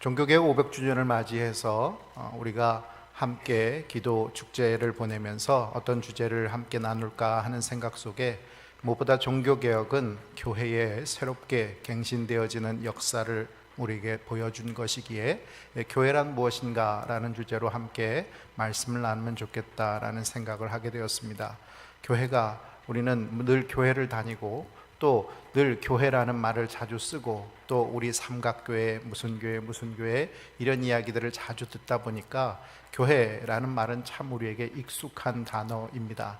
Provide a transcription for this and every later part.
종교개혁 500주년을 맞이해서 우리가 함께 기도 축제를 보내면서 어떤 주제를 함께 나눌까 하는 생각 속에 무엇보다 종교개혁은 교회에 새롭게 갱신되어지는 역사를 우리에게 보여준 것이기에 교회란 무엇인가 라는 주제로 함께 말씀을 나누면 좋겠다라는 생각을 하게 되었습니다. 교회가, 우리는 늘 교회를 다니고 또 늘 교회라는 말을 자주 쓰고 또 우리 삼각교회, 무슨 교회 이런 이야기들을 자주 듣다 보니까 교회라는 말은 참 우리에게 익숙한 단어입니다.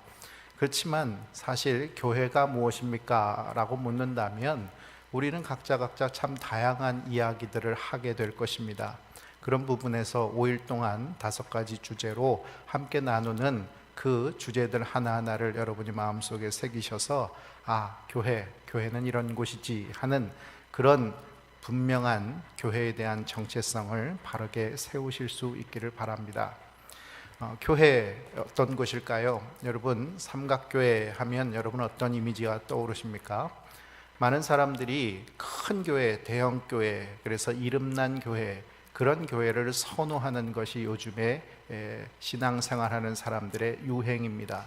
그렇지만 사실 교회가 무엇입니까? 라고 묻는다면 우리는 각자 참 다양한 이야기들을 하게 될 것입니다. 그런 부분에서 5일 동안 5가지 주제로 함께 나누는 그 주제들 하나하나를 여러분이 마음속에 새기셔서 교회는 이런 곳이지 하는 그런 분명한 교회에 대한 정체성을 바르게 세우실 수 있기를 바랍니다. 교회 어떤 곳일까요? 여러분, 삼각교회 하면 여러분 어떤 이미지가 떠오르십니까? 많은 사람들이 큰 교회, 대형 교회, 그래서 이름난 교회, 그런 교회를 선호하는 것이 요즘에 신앙생활하는 사람들의 유행입니다.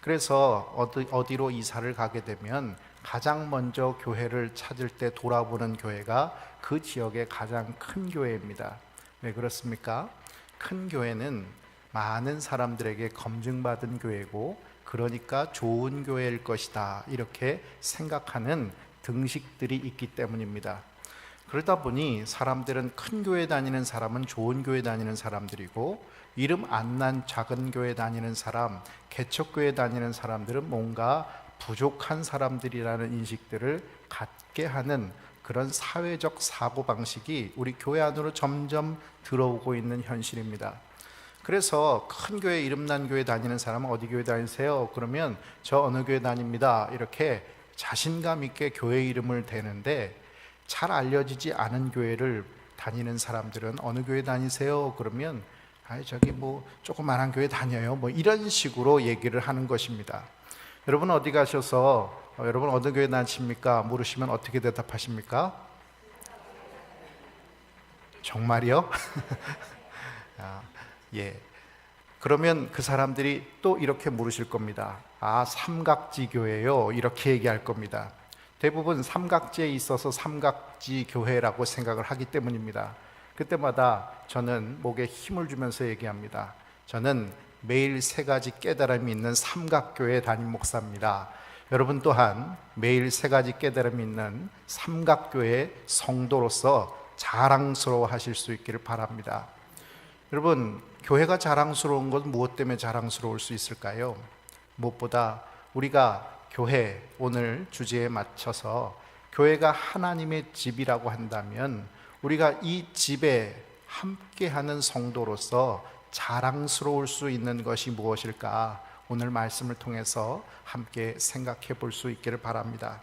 그래서 어디로 이사를 가게 되면 가장 먼저 교회를 찾을 때 돌아보는 교회가 그 지역의 가장 큰 교회입니다. 왜 그렇습니까? 큰 교회는 많은 사람들에게 검증받은 교회고, 그러니까 좋은 교회일 것이다, 이렇게 생각하는 등식들이 있기 때문입니다. 그러다 보니 사람들은 큰 교회 다니는 사람은 좋은 교회 다니는 사람들이고, 이름 안 난 작은 교회 다니는 사람, 개척교회 다니는 사람들은 뭔가 부족한 사람들이라는 인식들을 갖게 하는 그런 사회적 사고방식이 우리 교회 안으로 점점 들어오고 있는 현실입니다. 그래서 큰 교회, 이름난 교회 다니는 사람은 어디 교회 다니세요? 그러면 저 어느 교회 다닙니다, 이렇게 자신감 있게 교회 이름을 대는데, 잘 알려지지 않은 교회를 다니는 사람들은 어느 교회 다니세요? 그러면 저기 조그만한 교회 다녀요, 이런 식으로 얘기를 하는 것입니다. 여러분 어디 가셔서 여러분 어느 교회 다니십니까? 물으시면 어떻게 대답하십니까? 정말이요? 예. 그러면 그 사람들이 또 이렇게 물으실 겁니다. 삼각지 교회요, 이렇게 얘기할 겁니다. 대부분 삼각지에 있어서 삼각지 교회라고 생각을 하기 때문입니다. 그때마다 저는 목에 힘을 주면서 얘기합니다. 저는 매일 3가지 깨달음이 있는 삼각교회 담임 목사입니다. 여러분 또한 매일 3가지 깨달음이 있는 삼각교회 성도로서 자랑스러워 하실 수 있기를 바랍니다. 여러분, 교회가 자랑스러운 건 무엇 때문에 자랑스러울 수 있을까요? 무엇보다 우리가 교회, 오늘 주제에 맞춰서 교회가 하나님의 집이라고 한다면 우리가 이 집에 함께하는 성도로서 자랑스러울 수 있는 것이 무엇일까? 오늘 말씀을 통해서 함께 생각해 볼 수 있기를 바랍니다.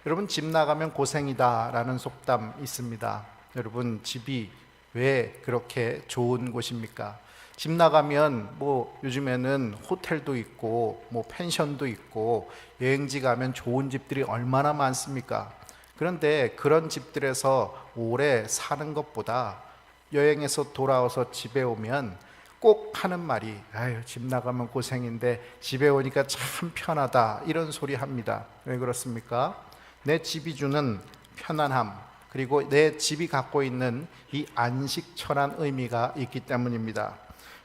여러분, 집 나가면 고생이다 라는 속담 있습니다. 여러분, 집이 왜 그렇게 좋은 곳입니까? 집 나가면 요즘에는 호텔도 있고 펜션도 있고 여행지 가면 좋은 집들이 얼마나 많습니까? 그런데 그런 집들에서 오래 사는 것보다 여행에서 돌아와서 집에 오면 꼭 하는 말이 집 나가면 고생인데 집에 오니까 참 편하다, 이런 소리 합니다. 왜 그렇습니까? 내 집이 주는 편안함, 그리고 내 집이 갖고 있는 이 안식처란 의미가 있기 때문입니다.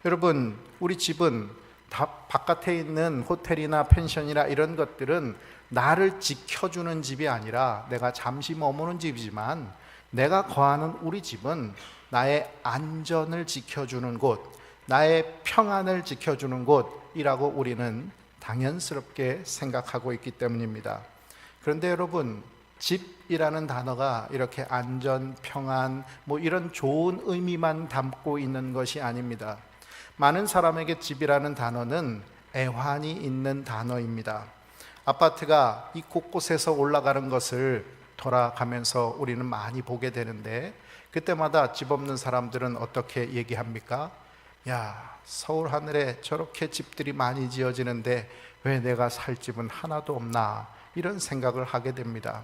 여러분, 우리 집은 다 바깥에 있는 호텔이나 펜션이나 이런 것들은 나를 지켜주는 집이 아니라 내가 잠시 머무는 집이지만, 내가 거하는 우리 집은 나의 안전을 지켜주는 곳, 나의 평안을 지켜주는 곳이라고 우리는 당연스럽게 생각하고 있기 때문입니다. 그런데 여러분, 집이라는 단어가 이렇게 안전, 평안 이런 좋은 의미만 담고 있는 것이 아닙니다. 많은 사람에게 집이라는 단어는 애환이 있는 단어입니다. 아파트가 이 곳곳에서 올라가는 것을 돌아가면서 우리는 많이 보게 되는데, 그때마다 집 없는 사람들은 어떻게 얘기합니까? 서울 하늘에 저렇게 집들이 많이 지어지는데 왜 내가 살 집은 하나도 없나, 이런 생각을 하게 됩니다.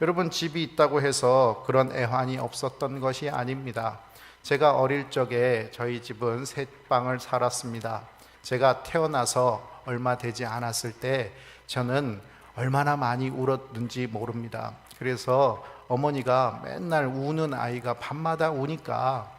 여러분, 집이 있다고 해서 그런 애환이 없었던 것이 아닙니다. 제가 어릴 적에 저희 집은 새 방을 살았습니다. 제가 태어나서 얼마 되지 않았을 때 저는 얼마나 많이 울었는지 모릅니다. 그래서 어머니가 맨날 우는 아이가 밤마다 우니까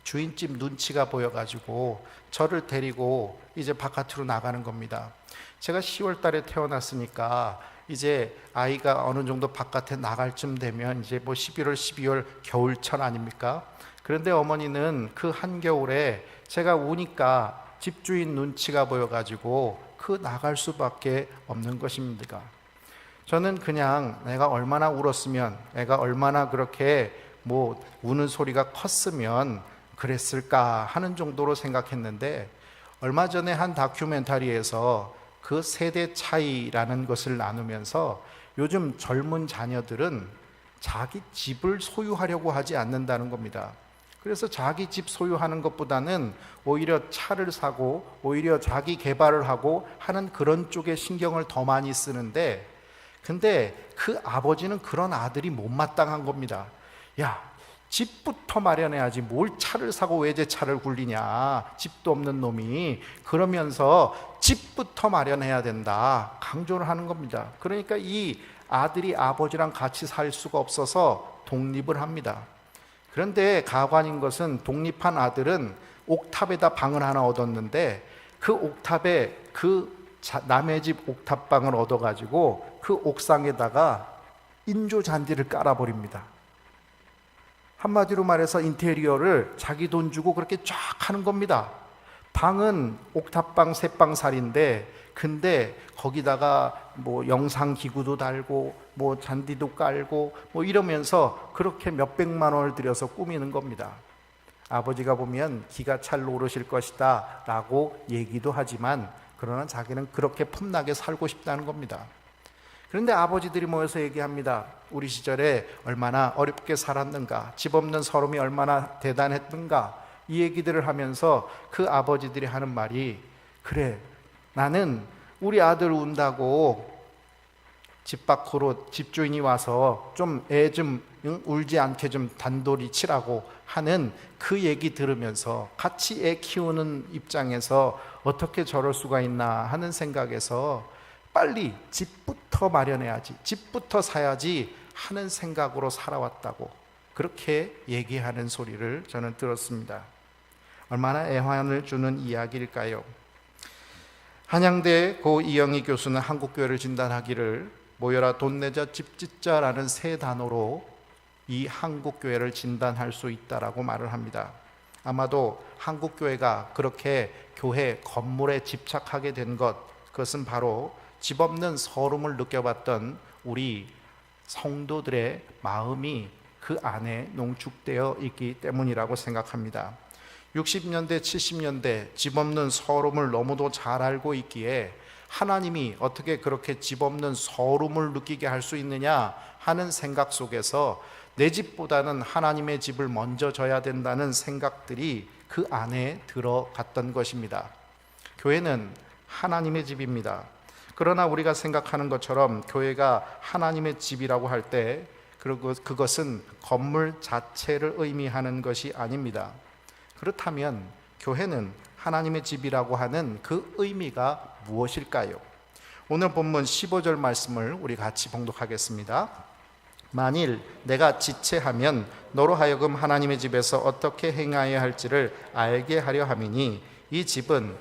주인집 눈치가 보여가지고 저를 데리고 이제 바깥으로 나가는 겁니다. 제가 10월 달에 태어났으니까 이제 아이가 어느 정도 바깥에 나갈 쯤 되면 이제 뭐 11월, 12월 겨울철 아닙니까? 그런데 어머니는 그 한겨울에 제가 우니까 집주인 눈치가 보여가지고 그 나갈 수밖에 없는 것입니다. 저는 그냥 내가 얼마나 울었으면, 내가 얼마나 그렇게 뭐 우는 소리가 컸으면 그랬을까 하는 정도로 생각했는데, 얼마 전에 한 다큐멘터리에서 그 세대 차이라는 것을 나누면서 요즘 젊은 자녀들은 자기 집을 소유하려고 하지 않는다는 겁니다. 그래서 자기 집 소유하는 것보다는 오히려 차를 사고 오히려 자기 개발을 하고 하는 그런 쪽에 신경을 더 많이 쓰는데, 근데 그 아버지는 그런 아들이 못마땅한 겁니다. 야, 집부터 마련해야지 뭘 차를 사고 외제차를 굴리냐, 집도 없는 놈이. 그러면서 집부터 마련해야 된다 강조를 하는 겁니다. 그러니까 이 아들이 아버지랑 같이 살 수가 없어서 독립을 합니다. 그런데 가관인 것은 독립한 아들은 옥탑에다 방을 하나 얻었는데, 그 옥탑에 남의 집 옥탑방을 얻어가지고 그 옥상에다가 인조 잔디를 깔아버립니다. 한마디로 말해서 인테리어를 자기 돈 주고 그렇게 쫙 하는 겁니다. 방은 옥탑방 3방살인데, 근데 거기다가 뭐 영상기구도 달고 뭐 잔디도 깔고 뭐 이러면서 그렇게 몇백만 원을 들여서 꾸미는 겁니다. 아버지가 보면 기가 찰 노릇일 것이다 라고 얘기도 하지만, 그러나 자기는 그렇게 폼나게 살고 싶다는 겁니다. 그런데 아버지들이 모여서 얘기합니다. 우리 시절에 얼마나 어렵게 살았는가, 집 없는 서름이 얼마나 대단했는가, 이 얘기들을 하면서 그 아버지들이 하는 말이, 그래, 나는 우리 아들 운다고 집 밖으로 집주인이 와서 좀 애 좀 울지 않게 좀 단돌이 치라고 하는 그 얘기 들으면서, 같이 애 키우는 입장에서 어떻게 저럴 수가 있나 하는 생각에서 빨리 집부터 마련해야지, 집부터 사야지 하는 생각으로 살아왔다고 그렇게 얘기하는 소리를 저는 들었습니다. 얼마나 애환을 주는 이야기일까요? 한양대 고 이영희 교수는 한국교회를 진단하기를, 모여라 돈 내자 집 짓자라는 세 단어로 이 한국교회를 진단할 수 있다라고 말을 합니다. 아마도 한국교회가 그렇게 교회 건물에 집착하게 된 것, 그것은 바로 집 없는 서름을 느껴봤던 우리 성도들의 마음이 그 안에 농축되어 있기 때문이라고 생각합니다. 60년대, 70년대 집 없는 서름을 너무도 잘 알고 있기에 하나님이 어떻게 그렇게 집 없는 서름을 느끼게 할 수 있느냐 하는 생각 속에서 내 집보다는 하나님의 집을 먼저 져야 된다는 생각들이 그 안에 들어갔던 것입니다. 교회는 하나님의 집입니다. 그러나 우리가 생각하는 것처럼 교회가 하나님의 집이라고 할 때 그것은 건물 자체를 의미하는 것이 아닙니다. 그렇다면 교회는 하나님의 집이라고 하는 그 의미가 무엇일까요? 오늘 본문 15절 말씀을 우리 같이 봉독하겠습니다. 만일 내가 지체하면 너로 하여금 하나님의 집에서 어떻게 행하여야 할지를 알게 하려 함이니 이 집은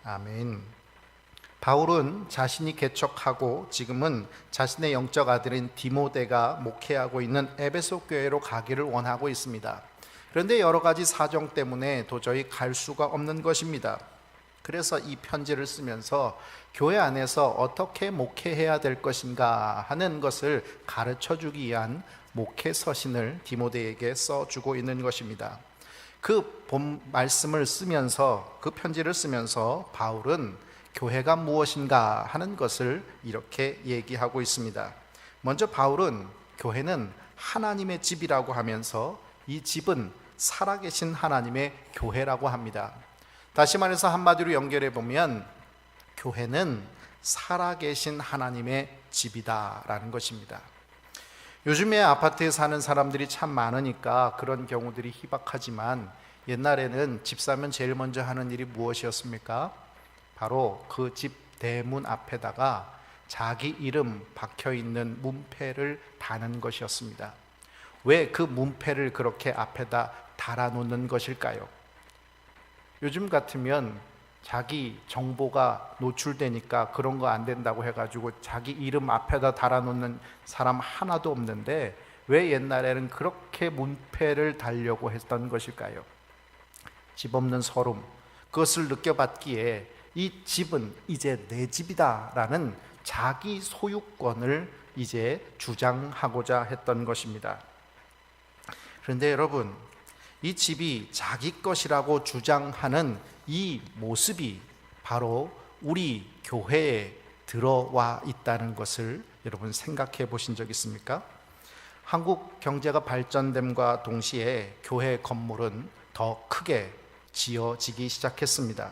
아멘. 바울은 자신이 개척하고 지금은 자신의 영적 아들인 디모데가 목회하고 있는 에베소 교회로 가기를 원하고 있습니다. 그런데 여러 가지 사정 때문에 도저히 갈 수가 없는 것입니다. 그래서 이 편지를 쓰면서 교회 안에서 어떻게 목회해야 될 것인가 하는 것을 가르쳐 주기 위한 목회 서신을 디모데에게 써주고 있는 것입니다. 그 본 말씀을 쓰면서, 그 편지를 쓰면서 바울은 교회가 무엇인가 하는 것을 이렇게 얘기하고 있습니다. 먼저 바울은 교회는 하나님의 집이라고 하면서 이 집은 살아계신 하나님의 교회라고 합니다. 다시 말해서 한마디로 연결해 보면 교회는 살아계신 하나님의 집이다라는 것입니다. 요즘에 아파트에 사는 사람들이 참 많으니까 그런 경우들이 희박하지만 옛날에는 집 사면 제일 먼저 하는 일이 무엇이었습니까? 바로 그 집 대문 앞에다가 자기 이름 박혀 있는 문패를 다는 것이었습니다. 왜 그 문패를 그렇게 앞에다 달아놓는 것일까요? 요즘 같으면 자기 정보가 노출되니까 그런 거 안 된다고 해가지고 자기 이름 앞에다 달아놓는 사람 하나도 없는데 왜 옛날에는 그렇게 문패를 달려고 했던 것일까요? 집 없는 서름, 그것을 느껴봤기에 이 집은 이제 내 집이다 라는 자기 소유권을 이제 주장하고자 했던 것입니다. 그런데 여러분, 이 집이 자기 것이라고 주장하는 이 모습이 바로 우리 교회에 들어와 있다는 것을 여러분 생각해 보신 적 있습니까? 한국 경제가 발전됨과 동시에 교회 건물은 더 크게 지어지기 시작했습니다.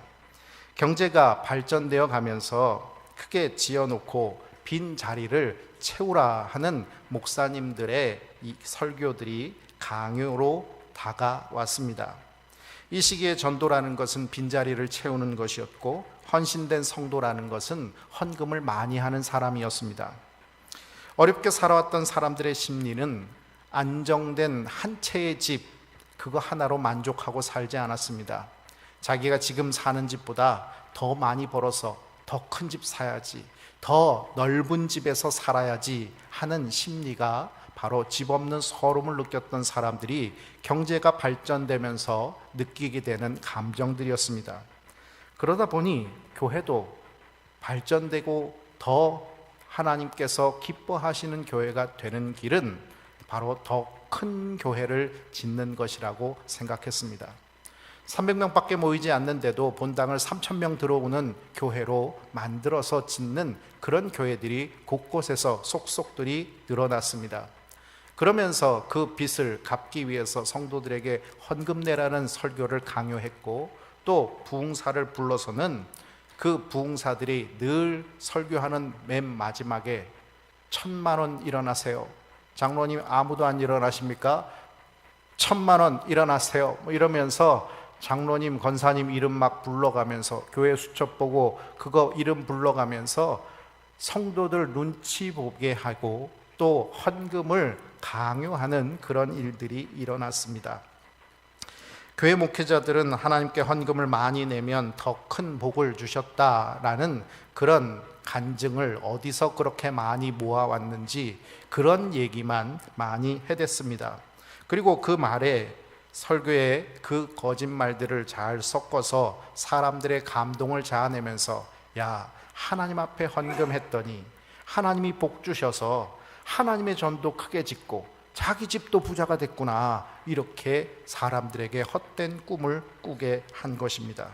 경제가 발전되어 가면서 크게 지어놓고 빈 자리를 채우라 하는 목사님들의 이 설교들이 강요로 다가왔습니다. 이 시기에 전도라는 것은 빈자리를 채우는 것이었고 헌신된 성도라는 것은 헌금을 많이 하는 사람이었습니다. 어렵게 살아왔던 사람들의 심리는 안정된 한 채의 집, 그거 하나로 만족하고 살지 않았습니다. 자기가 지금 사는 집보다 더 많이 벌어서 더 큰 집 사야지, 더 넓은 집에서 살아야지 하는 심리가 바로 집 없는 서름을 느꼈던 사람들이 경제가 발전되면서 느끼게 되는 감정들이었습니다. 그러다 보니 교회도 발전되고 더 하나님께서 기뻐하시는 교회가 되는 길은 바로 더 큰 교회를 짓는 것이라고 생각했습니다. 300명밖에 모이지 않는데도 본당을 3,000명 들어오는 교회로 만들어서 짓는 그런 교회들이 곳곳에서 속속들이 늘어났습니다. 그러면서 그 빚을 갚기 위해서 성도들에게 헌금 내라는 설교를 강요했고, 또 부흥사를 불러서는 그 부흥사들이 늘 설교하는 맨 마지막에 1,000만 원 일어나세요. 장로님 아무도 안 일어나십니까? 1,000만 원 일어나세요. 이러면서 장로님, 권사님 이름 막 불러가면서 교회 수첩 보고 그거 이름 불러가면서 성도들 눈치 보게 하고 또 헌금을 강요하는 그런 일들이 일어났습니다. 교회 목회자들은 하나님께 헌금을 많이 내면 더 큰 복을 주셨다라는 그런 간증을 어디서 그렇게 많이 모아왔는지 그런 얘기만 많이 해댔습니다. 그리고 그 말에 설교에 그 거짓말들을 잘 섞어서 사람들의 감동을 자아내면서 야, 하나님 앞에 헌금했더니 하나님이 복 주셔서 하나님의 전도 크게 짓고 자기 집도 부자가 됐구나, 이렇게 사람들에게 헛된 꿈을 꾸게 한 것입니다.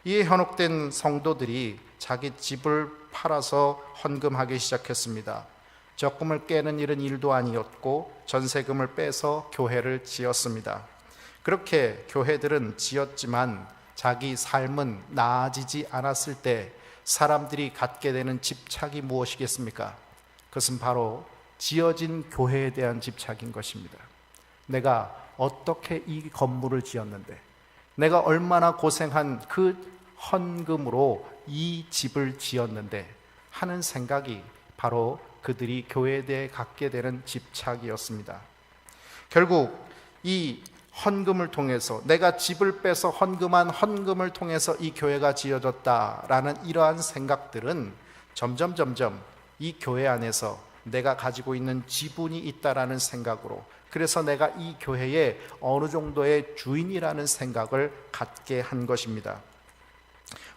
이에 현혹된 성도들이 자기 집을 팔아서 헌금하기 시작했습니다. 적금을 깨는 일은 일도 아니었고 전세금을 빼서 교회를 지었습니다. 그렇게 교회들은 지었지만 자기 삶은 나아지지 않았을 때 사람들이 갖게 되는 집착이 무엇이겠습니까? 그것은 바로 지어진 교회에 대한 집착인 것입니다. 내가 어떻게 이 건물을 지었는데, 내가 얼마나 고생한 그 헌금으로 이 집을 지었는데 하는 생각이 바로 그들이 교회에 대해 갖게 되는 집착이었습니다. 결국 이 헌금을 통해서, 내가 집을 빼서 헌금한 헌금을 통해서 이 교회가 지어졌다라는 이러한 생각들은 점점 이 교회 안에서 내가 가지고 있는 지분이 있다라는 생각으로, 그래서 내가 이 교회의 어느 정도의 주인이라는 생각을 갖게 한 것입니다.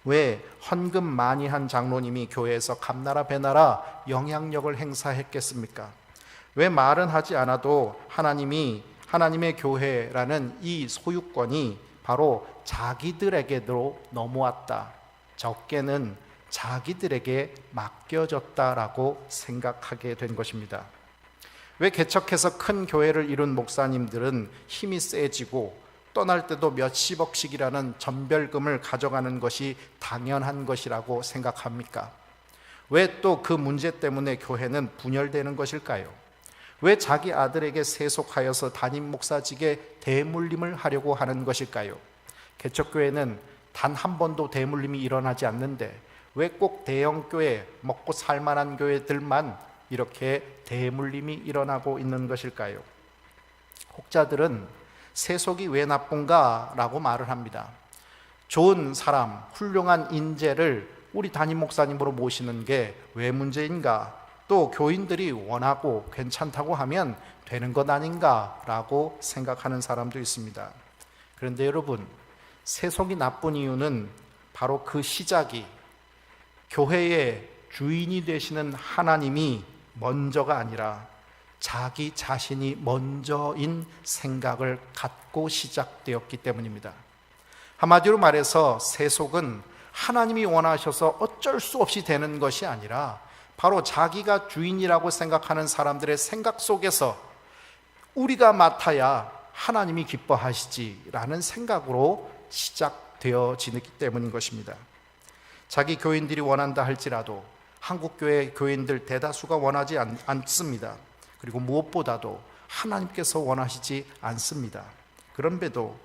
왜 헌금 많이 한 장로님이 교회에서 감나라 배나라 영향력을 행사했겠습니까? 왜 말은 하지 않아도 하나님의 교회라는 이 소유권이 바로 자기들에게도 넘어왔다, 적게는 자기들에게 맡겨졌다라고 생각하게 된 것입니다. 왜 개척해서 큰 교회를 이룬 목사님들은 힘이 세지고 떠날 때도 몇십억씩이라는 전별금을 가져가는 것이 당연한 것이라고 생각합니까? 왜 또 그 문제 때문에 교회는 분열되는 것일까요? 왜 자기 아들에게 세속하여서 담임 목사직에 대물림을 하려고 하는 것일까요? 개척교회는 단 한 번도 대물림이 일어나지 않는데 왜 꼭 대형교회, 먹고 살만한 교회들만 이렇게 대물림이 일어나고 있는 것일까요? 혹자들은 세속이 왜 나쁜가? 라고 말을 합니다. 좋은 사람, 훌륭한 인재를 우리 담임 목사님으로 모시는 게 왜 문제인가? 또 교인들이 원하고 괜찮다고 하면 되는 것 아닌가? 라고 생각하는 사람도 있습니다. 그런데 여러분, 세속이 나쁜 이유는 바로 그 시작이 교회의 주인이 되시는 하나님이 먼저가 아니라 자기 자신이 먼저인 생각을 갖고 시작되었기 때문입니다. 한마디로 말해서 세속은 하나님이 원하셔서 어쩔 수 없이 되는 것이 아니라 바로 자기가 주인이라고 생각하는 사람들의 생각 속에서 우리가 맡아야 하나님이 기뻐하시지라는 생각으로 시작되어지기 때문인 것입니다. 자기 교인들이 원한다 할지라도 한국교회 교인들 대다수가 원하지 않습니다. 그리고 무엇보다도 하나님께서 원하시지 않습니다. 그런데도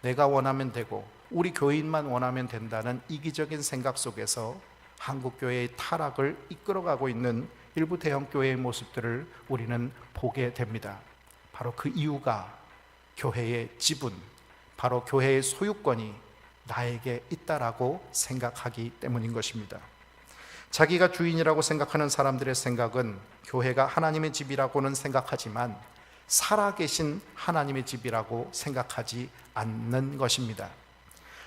내가 원하면 되고 우리 교인만 원하면 된다는 이기적인 생각 속에서 한국교회의 타락을 이끌어가고 있는 일부 대형교회의 모습들을 우리는 보게 됩니다. 바로 그 이유가 교회의 지분, 바로 교회의 소유권이 나에게 있다라고 생각하기 때문인 것입니다. 자기가 주인이라고 생각하는 사람들의 생각은 교회가 하나님의 집이라고는 생각하지만 살아계신 하나님의 집이라고 생각하지 않는 것입니다.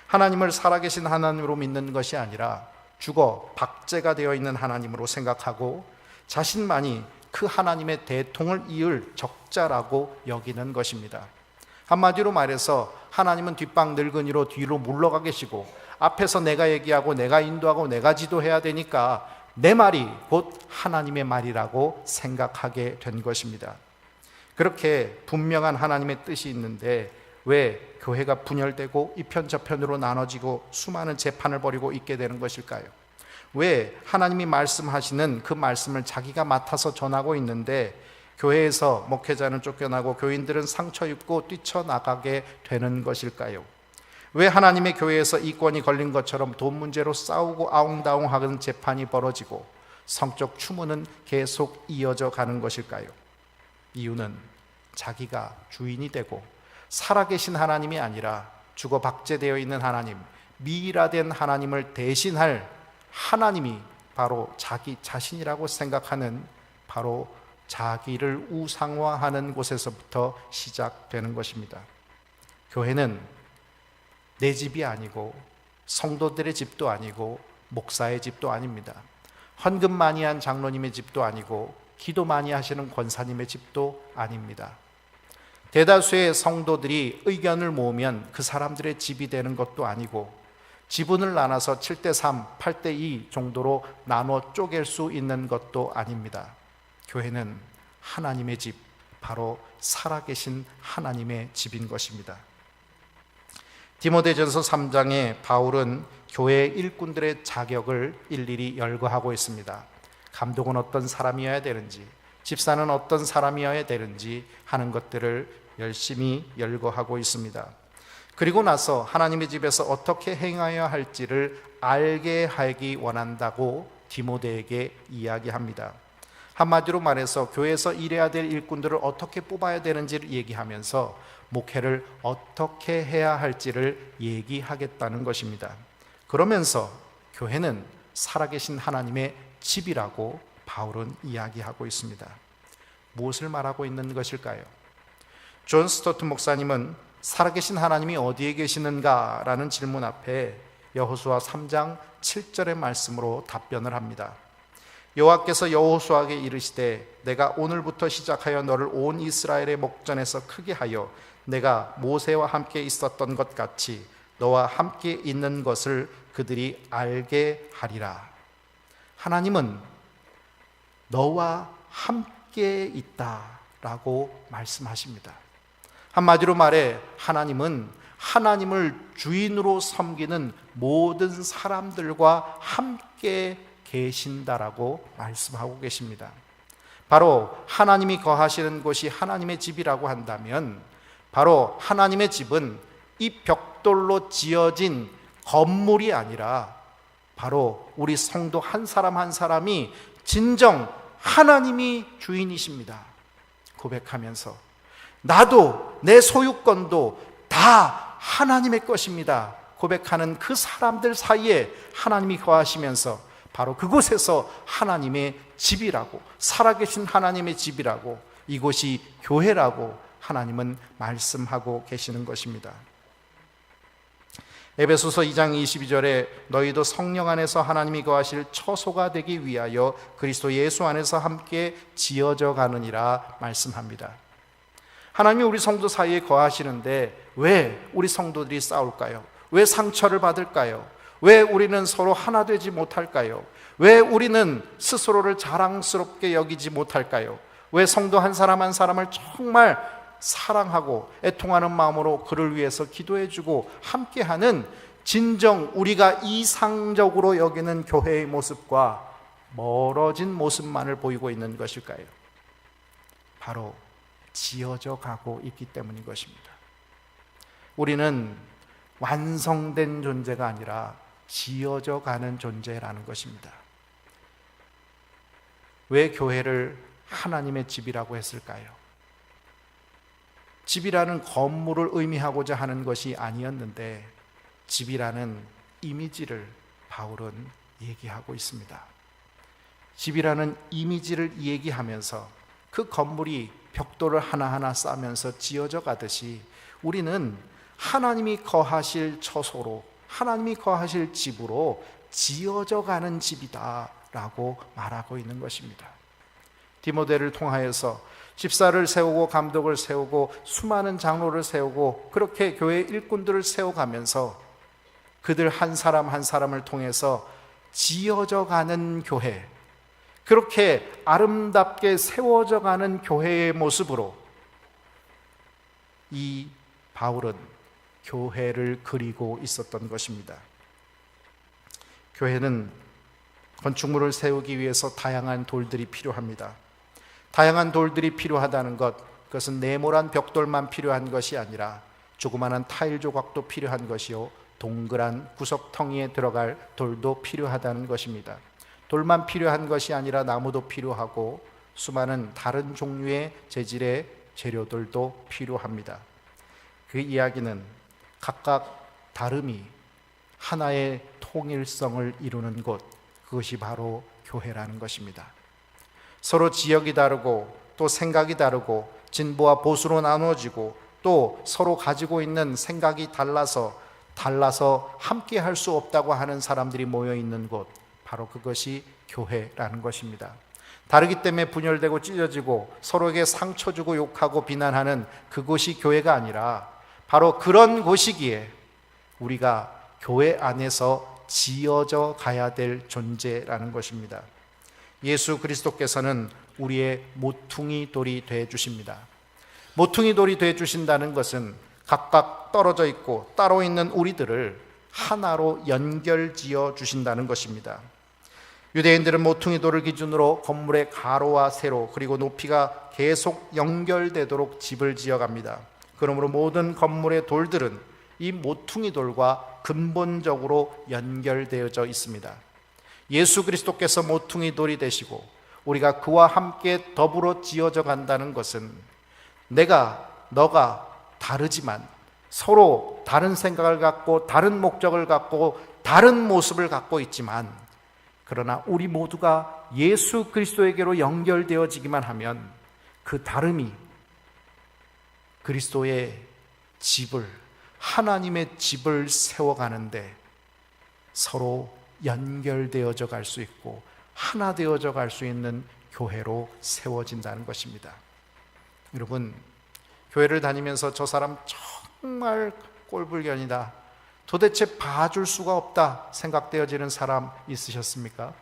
하나님을 살아계신 하나님으로 믿는 것이 아니라 죽어 박제가 되어 있는 하나님으로 생각하고 자신만이 그 하나님의 대통을 이을 적자라고 여기는 것입니다. 한마디로 말해서 하나님은 뒷방 늙은이로 뒤로 물러가 계시고 앞에서 내가 얘기하고 내가 인도하고 내가 지도해야 되니까 내 말이 곧 하나님의 말이라고 생각하게 된 것입니다. 그렇게 분명한 하나님의 뜻이 있는데 왜 교회가 분열되고 이편 저편으로 나눠지고 수많은 재판을 벌이고 있게 되는 것일까요? 왜 하나님이 말씀하시는 그 말씀을 자기가 맡아서 전하고 있는데 교회에서 목회자는 쫓겨나고 교인들은 상처 입고 뛰쳐나가게 되는 것일까요? 왜 하나님의 교회에서 이권이 걸린 것처럼 돈 문제로 싸우고 아웅다웅하는 재판이 벌어지고 성적 추문은 계속 이어져 가는 것일까요? 이유는 자기가 주인이 되고 살아계신 하나님이 아니라 죽어 박제되어 있는 하나님, 미라된 하나님을 대신할 하나님이 바로 자기 자신이라고 생각하는 바로 자기를 우상화하는 곳에서부터 시작되는 것입니다. 교회는 내 집이 아니고 성도들의 집도 아니고 목사의 집도 아닙니다. 헌금 많이 한 장로님의 집도 아니고 기도 많이 하시는 권사님의 집도 아닙니다. 대다수의 성도들이 의견을 모으면 그 사람들의 집이 되는 것도 아니고 지분을 나눠서 7대3, 8대2 정도로 나눠 쪼갤 수 있는 것도 아닙니다. 교회는 하나님의 집, 바로 살아계신 하나님의 집인 것입니다. 디모데전서 3장에 바울은 교회 일꾼들의 자격을 일일이 열거하고 있습니다. 감독은 어떤 사람이어야 되는지, 집사는 어떤 사람이어야 되는지 하는 것들을 열심히 열거하고 있습니다. 그리고 나서 하나님의 집에서 어떻게 행하여야 할지를 알게 하기 원한다고 디모데에게 이야기합니다. 한마디로 말해서 교회에서 일해야 될 일꾼들을 어떻게 뽑아야 되는지를 얘기하면서 목회를 어떻게 해야 할지를 얘기하겠다는 것입니다. 그러면서 교회는 살아계신 하나님의 집이라고 바울은 이야기하고 있습니다. 무엇을 말하고 있는 것일까요? 존 스토트 목사님은 살아계신 하나님이 어디에 계시는가? 라는 질문 앞에 여호수아 3장 7절의 말씀으로 답변을 합니다. 여호와께서 여호수아에게 이르시되 내가 오늘부터 시작하여 너를 온 이스라엘의 목전에서 크게 하여 내가 모세와 함께 있었던 것 같이 너와 함께 있는 것을 그들이 알게 하리라. 하나님은 너와 함께 있다라고 말씀하십니다. 한마디로 말해 하나님은 하나님을 주인으로 섬기는 모든 사람들과 함께 계신다라고 말씀하고 계십니다. 바로 하나님이 거하시는 곳이 하나님의 집이라고 한다면 바로 하나님의 집은 이 벽돌로 지어진 건물이 아니라 바로 우리 성도 한 사람 한 사람이 진정 하나님이 주인이십니다 고백하면서 나도 내 소유권도 다 하나님의 것입니다 고백하는 그 사람들 사이에 하나님이 거하시면서 바로 그곳에서 하나님의 집이라고, 살아계신 하나님의 집이라고, 이곳이 교회라고 하나님은 말씀하고 계시는 것입니다. 에베소서 2장 22절에 너희도 성령 안에서 하나님이 거하실 처소가 되기 위하여 그리스도 예수 안에서 함께 지어져 가느니라 말씀합니다. 하나님이 우리 성도 사이에 거하시는데 왜 우리 성도들이 싸울까요? 왜 상처를 받을까요? 왜 우리는 서로 하나 되지 못할까요? 왜 우리는 스스로를 자랑스럽게 여기지 못할까요? 왜 성도 한 사람 한 사람을 정말 사랑하고 애통하는 마음으로 그를 위해서 기도해주고 함께하는 진정 우리가 이상적으로 여기는 교회의 모습과 멀어진 모습만을 보이고 있는 것일까요? 바로 지어져 가고 있기 때문인 것입니다. 우리는 완성된 존재가 아니라 지어져 가는 존재라는 것입니다. 왜 교회를 하나님의 집이라고 했을까요? 집이라는 건물을 의미하고자 하는 것이 아니었는데 집이라는 이미지를 바울은 얘기하고 있습니다. 집이라는 이미지를 얘기하면서 그 건물이 벽돌을 하나하나 쌓으면서 지어져 가듯이 우리는 하나님이 거하실 처소로, 하나님이 거하실 집으로 지어져 가는 집이다라고 말하고 있는 것입니다. 디모데를 통하여서 집사를 세우고 감독을 세우고 수많은 장로를 세우고 그렇게 교회 일꾼들을 세워가면서 그들 한 사람 한 사람을 통해서 지어져 가는 교회, 그렇게 아름답게 세워져 가는 교회의 모습으로 이 바울은 교회를 그리고 있었던 것입니다. 교회는 건축물을 세우기 위해서 다양한 돌들이 필요합니다. 다양한 돌들이 필요하다는 것, 그것은 네모난 벽돌만 필요한 것이 아니라 조그마한 타일 조각도 필요한 것이요 동그란 구석텅이에 들어갈 돌도 필요하다는 것입니다. 돌만 필요한 것이 아니라 나무도 필요하고 수많은 다른 종류의 재질의 재료들도 필요합니다. 그 이야기는 각각 다름이 하나의 통일성을 이루는 곳, 그것이 바로 교회라는 것입니다. 서로 지역이 다르고 또 생각이 다르고 진보와 보수로 나눠지고 또 서로 가지고 있는 생각이 달라서 함께 할 수 없다고 하는 사람들이 모여 있는 곳, 바로 그것이 교회라는 것입니다. 다르기 때문에 분열되고 찢어지고 서로에게 상처 주고 욕하고 비난하는 그곳이 교회가 아니라 바로 그런 곳이기에 우리가 교회 안에서 지어져 가야 될 존재라는 것입니다. 예수 그리스도께서는 우리의 모퉁이 돌이 되어 주십니다. 모퉁이 돌이 되어 주신다는 것은 각각 떨어져 있고 따로 있는 우리들을 하나로 연결지어 주신다는 것입니다. 유대인들은 모퉁이 돌을 기준으로 건물의 가로와 세로 그리고 높이가 계속 연결되도록 집을 지어갑니다. 그러므로 모든 건물의 돌들은 이 모퉁이 돌과 근본적으로 연결되어져 있습니다. 예수 그리스도께서 모퉁이 돌이 되시고 우리가 그와 함께 더불어 지어져 간다는 것은 내가 너가 다르지만 서로 다른 생각을 갖고 다른 목적을 갖고 다른 모습을 갖고 있지만 그러나 우리 모두가 예수 그리스도에게로 연결되어지기만 하면 그 다름이 그리스도의 집을, 하나님의 집을 세워가는데 서로 연결되어져 갈 수 있고 하나 되어져 갈 수 있는 교회로 세워진다는 것입니다. 여러분, 교회를 다니면서 저 사람 정말 꼴불견이다, 도대체 봐줄 수가 없다 생각되어지는 사람 있으셨습니까?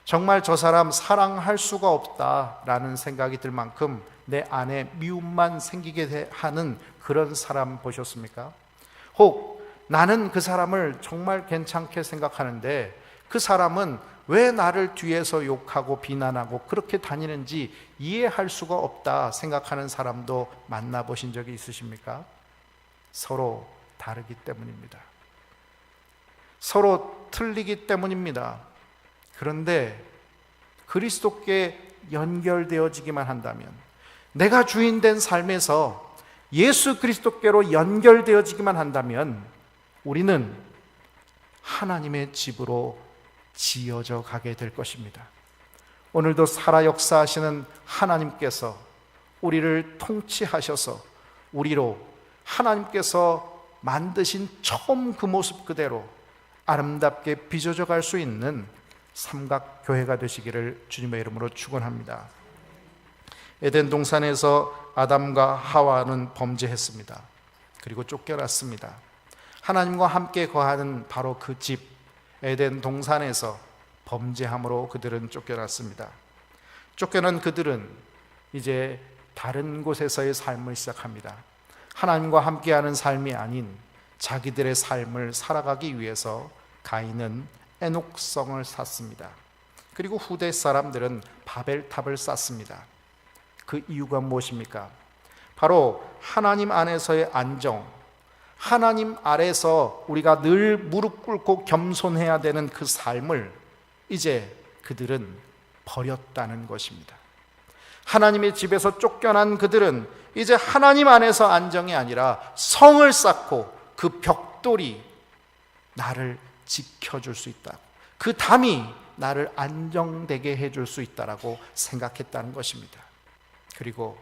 정말 저 사람 사랑할 수가 없다라는 생각이 들 만큼 내 안에 미움만 생기게 하는 그런 사람 보셨습니까? 혹 나는 그 사람을 정말 괜찮게 생각하는데 그 사람은 왜 나를 뒤에서 욕하고 비난하고 그렇게 다니는지 이해할 수가 없다 생각하는 사람도 만나보신 적이 있으십니까? 서로 다르기 때문입니다. 서로 틀리기 때문입니다. 그런데 그리스도께 연결되어지기만 한다면, 내가 주인된 삶에서 예수 그리스도께로 연결되어지기만 한다면 우리는 하나님의 집으로 지어져 가게 될 것입니다. 오늘도 살아 역사하시는 하나님께서 우리를 통치하셔서 우리로 하나님께서 만드신 처음 그 모습 그대로 아름답게 빚어져 갈 수 있는 삼각교회가 되시기를 주님의 이름으로 축원합니다. 에덴 동산에서 아담과 하와는 범죄했습니다. 그리고 쫓겨났습니다. 하나님과 함께 거하는 바로 그 집 에덴 동산에서 범죄함으로 그들은 쫓겨났습니다. 쫓겨난 그들은 이제 다른 곳에서의 삶을 시작합니다. 하나님과 함께하는 삶이 아닌 자기들의 삶을 살아가기 위해서 가인은 에녹성을 샀습니다. 그리고 후대 사람들은 바벨탑을 쌓습니다. 그 이유가 무엇입니까? 바로 하나님 안에서의 안정, 하나님 아래서 우리가 늘 무릎 꿇고 겸손해야 되는 그 삶을 이제 그들은 버렸다는 것입니다. 하나님의 집에서 쫓겨난 그들은 이제 하나님 안에서 안정이 아니라 성을 쌓고 그 벽돌이 나를 지켜줄 수 있다, 그 담이 나를 안정되게 해줄 수 있다라고 생각했다는 것입니다. 그리고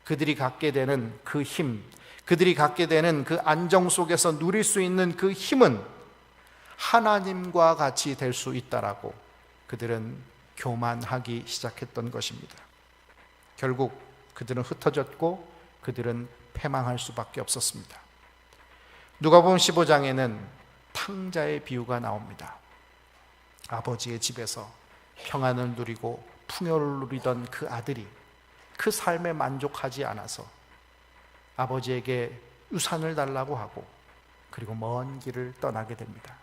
그들이 갖게 되는 그 힘, 그들이 갖게 되는 그 안정 속에서 누릴 수 있는 그 힘은 하나님과 같이 될 수 있다라고 그들은 교만하기 시작했던 것입니다. 결국 그들은 흩어졌고 그들은 패망할 수밖에 없었습니다. 누가복음 15장에는 탕자의 비유가 나옵니다. 아버지의 집에서 평안을 누리고 풍요를 누리던 그 아들이 그 삶에 만족하지 않아서 아버지에게 유산을 달라고 하고 그리고 먼 길을 떠나게 됩니다.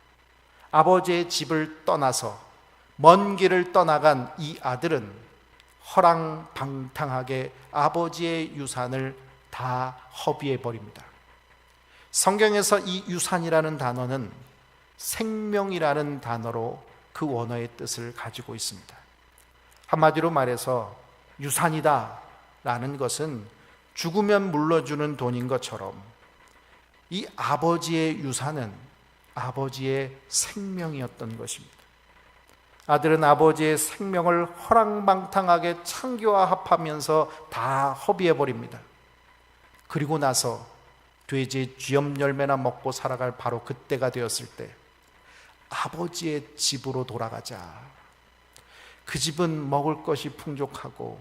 아버지의 집을 떠나서 먼 길을 떠나간 이 아들은 허랑방탕하게 아버지의 유산을 다 허비해 버립니다. 성경에서 이 유산이라는 단어는 생명이라는 단어로 그 원어의 뜻을 가지고 있습니다. 한마디로 말해서 유산이다 라는 것은 죽으면 물러주는 돈인 것처럼 이 아버지의 유산은 아버지의 생명이었던 것입니다. 아들은 아버지의 생명을 허랑방탕하게 창교화합하면서 다 허비해버립니다. 그리고 나서 돼지의 쥐염 열매나 먹고 살아갈 바로 그때가 되었을 때 아버지의 집으로 돌아가자. 그 집은 먹을 것이 풍족하고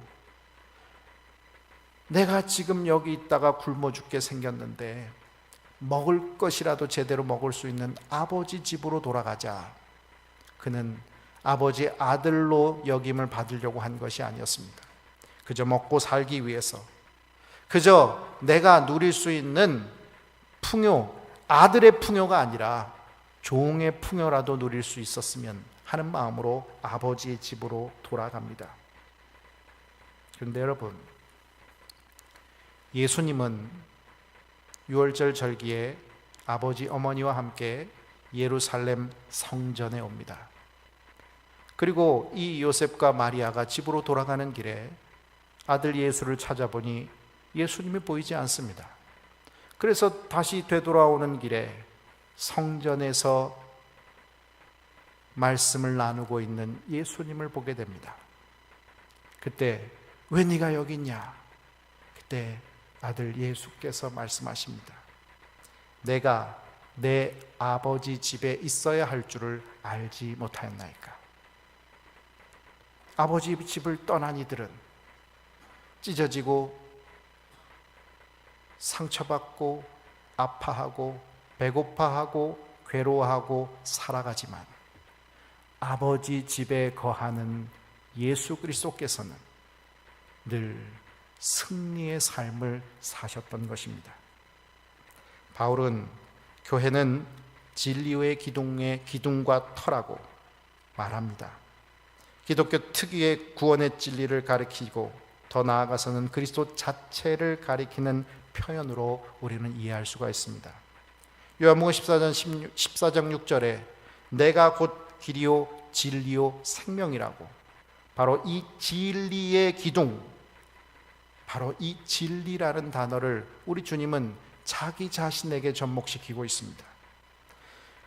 내가 지금 여기 있다가 굶어 죽게 생겼는데 먹을 것이라도 제대로 먹을 수 있는 아버지 집으로 돌아가자. 그는 아버지의 아들로 여김을 받으려고 한 것이 아니었습니다. 그저 먹고 살기 위해서, 그저 내가 누릴 수 있는 풍요, 아들의 풍요가 아니라 종의 풍요라도 누릴 수 있었으면 하는 마음으로 아버지의 집으로 돌아갑니다. 그런데 여러분, 예수님은 유월절 절기에 아버지 어머니와 함께 예루살렘 성전에 옵니다. 그리고 이 요셉과 마리아가 집으로 돌아가는 길에 아들 예수를 찾아보니 예수님이 보이지 않습니다. 그래서 다시 되돌아오는 길에 성전에서 말씀을 나누고 있는 예수님을 보게 됩니다. 그때 왜 네가 여기 있냐? 그때 아들 예수께서 말씀하십니다. 내가 내 아버지 집에 있어야 할 줄을 알지 못하였나이까. 아버지 집을 떠난 이들은 찢어지고 상처받고 아파하고 배고파하고 괴로워하고 살아가지만 아버지 집에 거하는 예수 그리스도께서는 늘 승리의 삶을 사셨던 것입니다. 바울은 교회는 진리의 기둥과 터라고 말합니다. 기독교 특유의 구원의 진리를 가리키고 더 나아가서는 그리스도 자체를 가리키는 표현으로 우리는 이해할 수가 있습니다. 요한복음 14장 6절에 내가 곧 길이요 진리요 생명이라고, 바로 이 진리의 기둥, 바로 이 진리라는 단어를 우리 주님은 자기 자신에게 접목시키고 있습니다.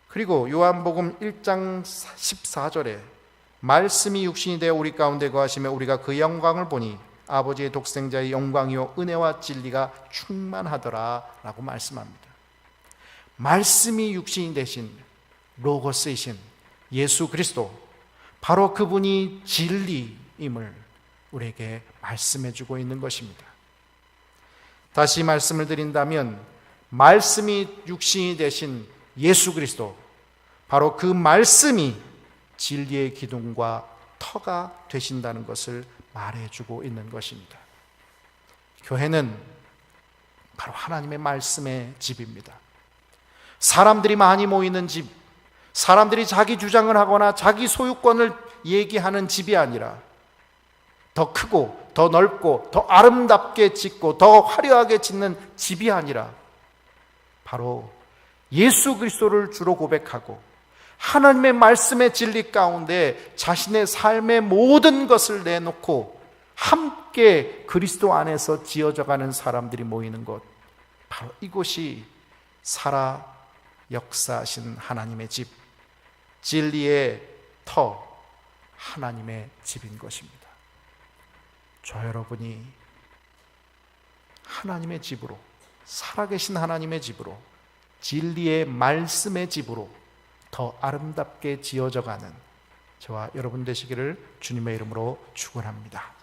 그리고 요한복음 1장 14절에 말씀이 육신이 되어 우리 가운데 거하시며 우리가 그 영광을 보니 아버지의 독생자의 영광이요 은혜와 진리가 충만하더라 라고 말씀합니다. 말씀이 육신이 되신 로고스이신 예수 그리스도, 바로 그분이 진리임을 우리에게 말씀해 주고 있는 것입니다. 다시 말씀을 드린다면 말씀이 육신이 되신 예수 그리스도, 바로 그 말씀이 진리의 기둥과 터가 되신다는 것을 말해주고 있는 것입니다. 교회는 바로 하나님의 말씀의 집입니다. 사람들이 많이 모이는 집, 사람들이 자기 주장을 하거나 자기 소유권을 얘기하는 집이 아니라 더 크고 더 넓고 더 아름답게 짓고 더 화려하게 짓는 집이 아니라 바로 예수 그리스도를 주로 고백하고 하나님의 말씀의 진리 가운데 자신의 삶의 모든 것을 내놓고 함께 그리스도 안에서 지어져가는 사람들이 모이는 곳, 바로 이곳이 살아 역사하신 하나님의 집, 진리의 터, 하나님의 집인 것입니다. 저 여러분이 하나님의 집으로, 살아계신 하나님의 집으로, 진리의 말씀의 집으로 더 아름답게 지어져가는 저와 여러분 되시기를 주님의 이름으로 축원합니다.